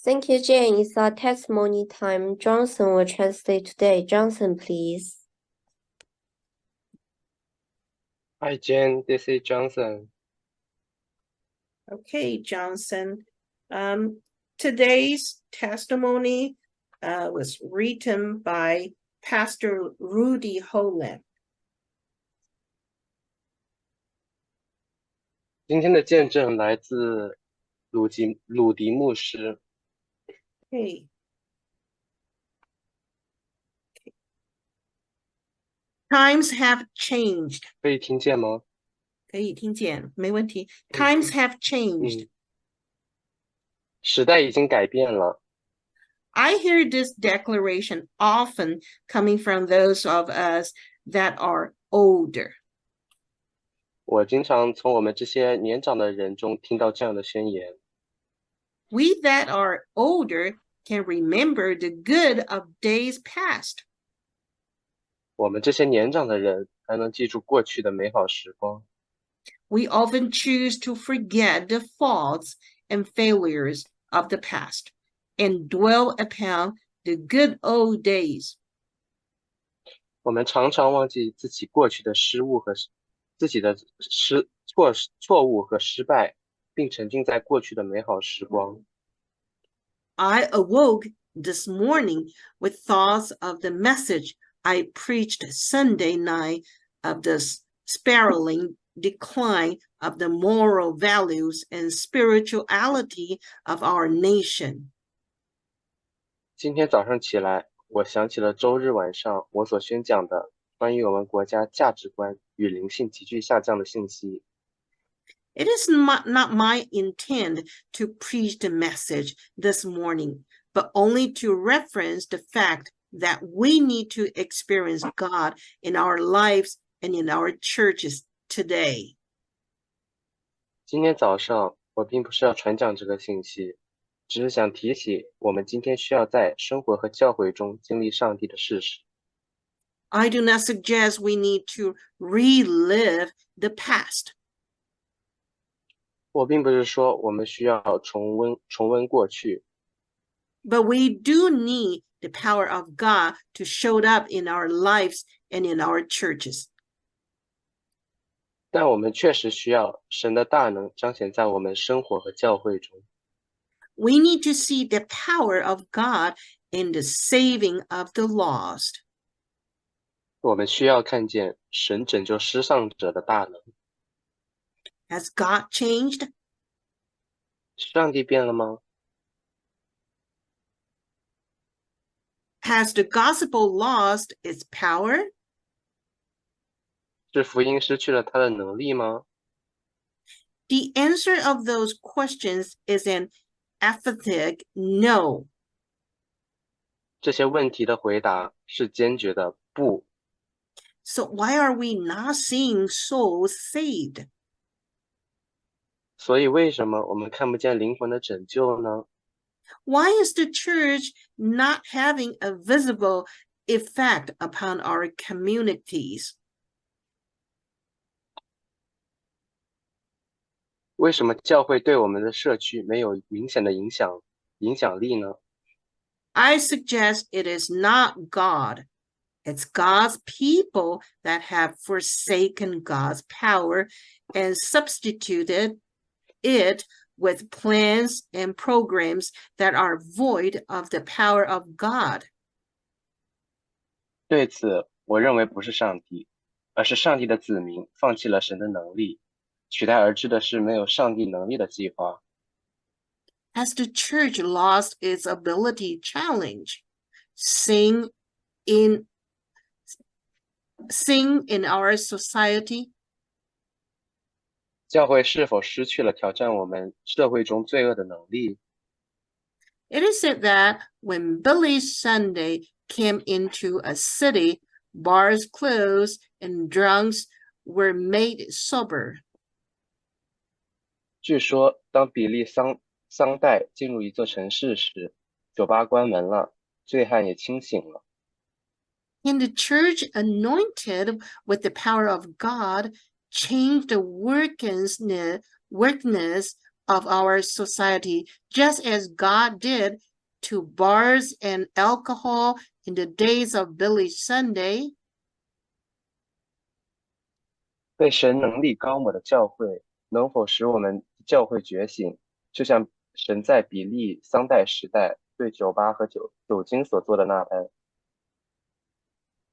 Thank you, Jane. It's our testimony time. Johnson will translate today. Johnson, please. Hi, Jen. This is Johnson. Okay, Johnson. Today's testimony was written by Pastor Rudy Holland. 今天的见证来自鲁迪牧师。Okay. Times have changed. 可以听见吗？可以听见，没问题。Times have changed. 时代已经改变了。I hear this declaration often coming from those of us that are older. 我经常从我们这些年长的人中听到这样的宣言。We that are older can remember the good of days past. 我们这些年长的人还能记住过去的美好时光。We often choose to forget the faults and failures of the past and dwell upon the good old days. 我们常常忘记自己过去的失误和自己的错误和失败，并沉浸在过去的美好时光。I awoke this morning with thoughts of the message I preached Sunday night of the spiraling decline of the moral values and spirituality of our nation. 今天早上起来，我想起了周日晚上我所宣讲的关于我们国家价值观与灵性急剧下降的信息。It is not my intent to preach the message this morning, but only to reference the fact that we need to experience God in our lives and in our churches today. 今天早上，我并不是要传讲这个信息，只是想提起我们今天需要在生活和教会中经历上帝的事实。I do not suggest we need to relive the past. 我并不是说我们需要重温过去， But we do need the power of God to show up in our lives and in our churches. 但我们确实需要神的大能彰显在我们生活和教会中。We need to see the power of God in the saving of the lost. 我们需要看见神拯救失丧者的大能。Has God changed? 上帝变了吗？ Has the gospel lost its power? 是福音失去了它的能力吗？ The answer of those questions is an emphatic no. 这些问题的回答是坚决的不。 So why are we not seeing souls saved? 所以为什么我们看不见灵魂的拯救呢？ Why is the church not having a visible effect upon our communities? 为什么教会对我们的社区没有明显的影响力呢？ I suggest it is not God. It's God's people that have forsaken God's power and substituted it with plans and programs that are void of the power of God. 对此，我认为不是上帝，而是上帝的子民放弃了神的能力，取代而至的是没有上帝能力的计划。 Has the church lost its ability challenge? Sing in our society? 教会是否失去了挑战我们社会中罪恶的能力？ It is said that when Billy Sunday came into a city, bars closed and drunks were made sober. 据说，当比利桑代进入一座城市时，酒吧关门了，醉汉也清醒了。 And the church, anointed with the power of God, changed the workness of our society, just as God did to bars and alcohol in the days of Billy Sunday. 被神能力高抹的教会，能否使我们教会觉醒？就像神在比利桑代时代对酒吧和酒精所做的那般。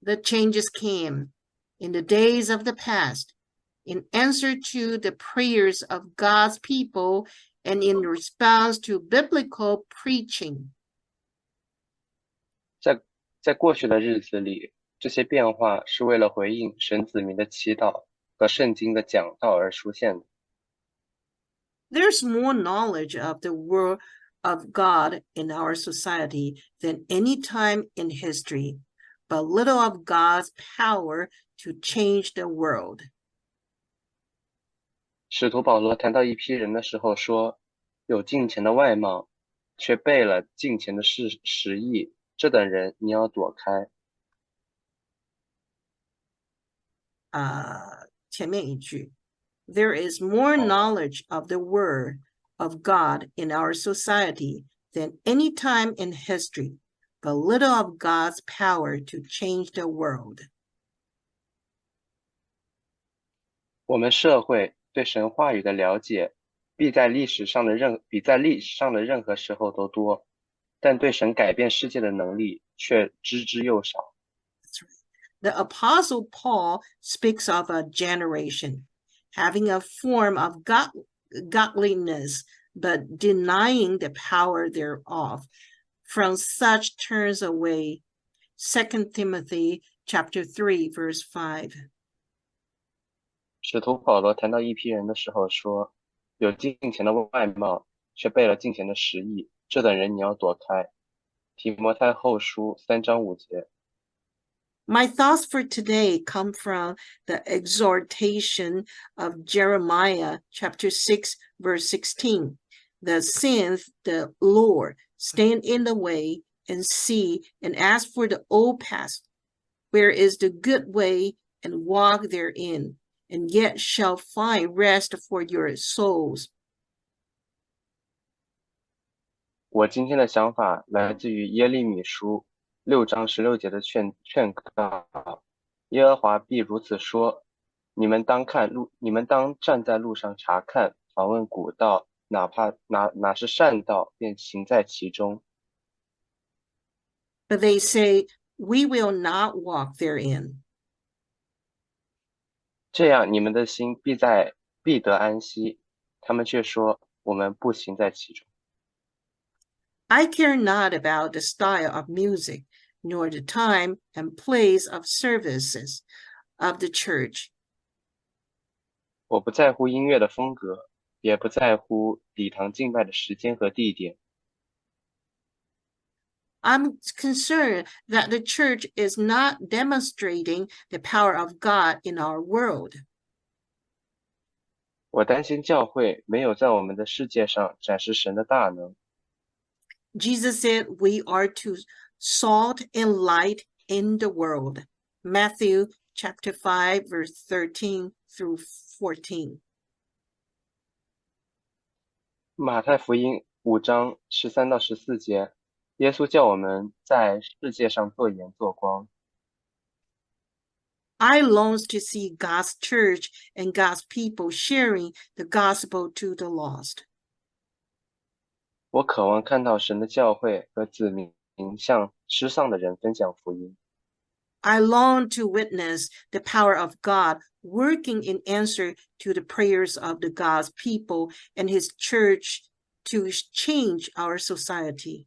The changes came in the days of the past in answer to the prayers of God's people and in response to biblical preaching. 在过去的日子里，这些变化是为了回应神子民的祈祷和圣经的讲道而出现的。There's more knowledge of the word of God in our society than any time in history, but little of God's power to change the world. 使徒保罗谈到一批人的时候说，有敬虔的外貌，却背了敬虔的实意，这等人你要躲开。前面一句 There is more knowledge of the word of God in our society than any time in history, but little of God's power to change the world. 我们社会对神话语的了解，比在历史上的任何时候都多，但对神改变世界的能力却知之又少。The Apostle Paul speaks of a generation having a form of godliness, but denying the power thereof. From such turns away. 2 Timothy chapter 3, verse 5. 使徒保罗谈到一批人的时候说，有敬虔的外貌，却背了敬虔的实意，这等人你要躲开。提摩太后书3章5节。My thoughts for today come from the exhortation of Jeremiah chapter 6, verse 16. Thus saith the Lord, stand in the way and see and ask for the old path, where is the good way, and walk therein, and yet shall find rest for your souls. 我今天的想法来自于耶利米书6章16节的劝告，耶和华必如此说：你们当站在路上查看，访问古道，哪是善道，便行在其中。But they say, we will not walk therein. 这样你们的心必得安息。他们却说，我们不行在其中。I care not about the style of music, nor the time and place of services of the church. 我不在乎音乐的风格，也不在乎礼堂敬拜的时间和地点。I'm concerned that the church is not demonstrating the power of God in our world. 我担心教会没有在我们的世界上展示神的大能。Jesus said we are to salt and light in the world. Matthew chapter 5, verse 13 through 14. 马太福音5章13到14节，耶稣叫我们在世界上做盐做光。I long to see God's church and God's people sharing the gospel to the lost. 我渴望看到神的教会和子民向失丧的人分享福音。I long to witness the power of God working in answer to the prayers of the God's people and his church to change our society.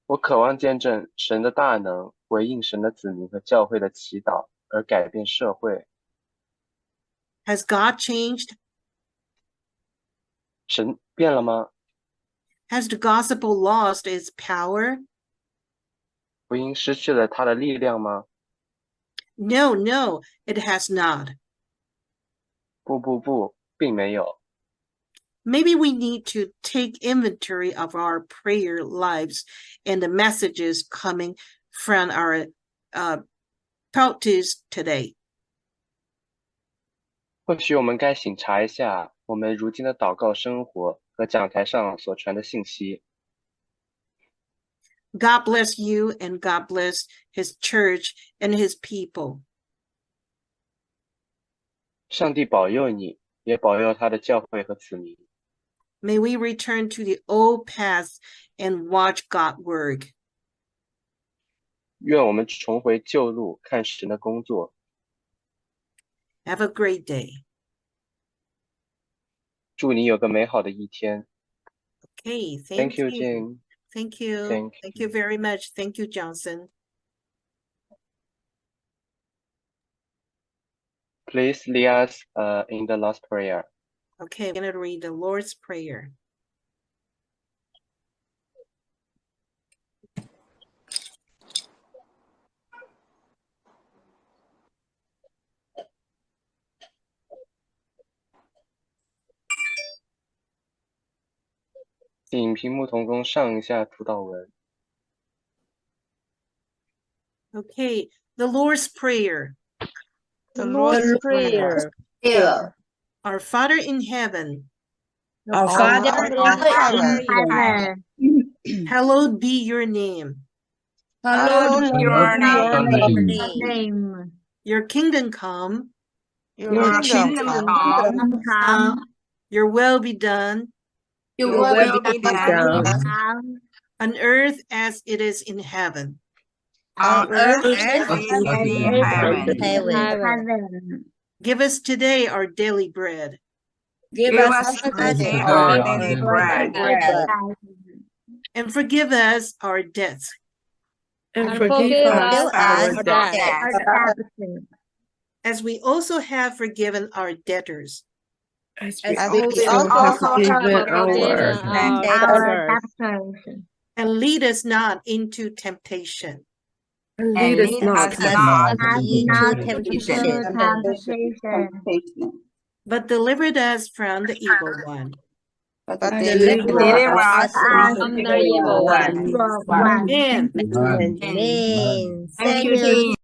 我渴望见证神的大能，回应神的子民和教会的祈祷，而改变社会。Has God changed? 神变了吗？ Has the gospel lost its power? 福音失去了它的力量吗？ No, it has not. 不，并没有。Maybe we need to take inventory of our prayer lives and the messages coming from our practice today. 或许我们该省察一下我们如今的祷告生活和讲台上所传的信息。God bless you and God bless his church and his people. 上帝保佑你，也保佑他的教会和子民。May we return to the old paths and watch God work. 愿我们重回旧路，看神的工作。Have a great day. 祝你有个美好的一天。Okay, Thank thank you, you. Jane. Thank you. Thank Thank you very much. Thank you, Johnson. Please lead us in the last prayer. Okay, I'm going to read the Lord's Prayer. "请屏幕同工上一下辅导文。Okay, the Lord's Prayer. The Lord's Prayer. Our Father in heaven, Our Father in heaven, hallowed be your name. hallowed be your name. Your kingdom come. Your kingdom come. Your will be done Your will be done on earth as it is in heaven. on earth as it is in heaven. Give us today our daily bread. Give us today our daily bread. And forgive us our debts. And forgive us our debts, As we also have forgiven our debtors. as we we also have forgiven our And lead us not into temptation. and and lead us lead not us into not temptation, into But delivered us from the evil one. but deliver us from from the evil one. Amen. Amen. Thank you, Jesus.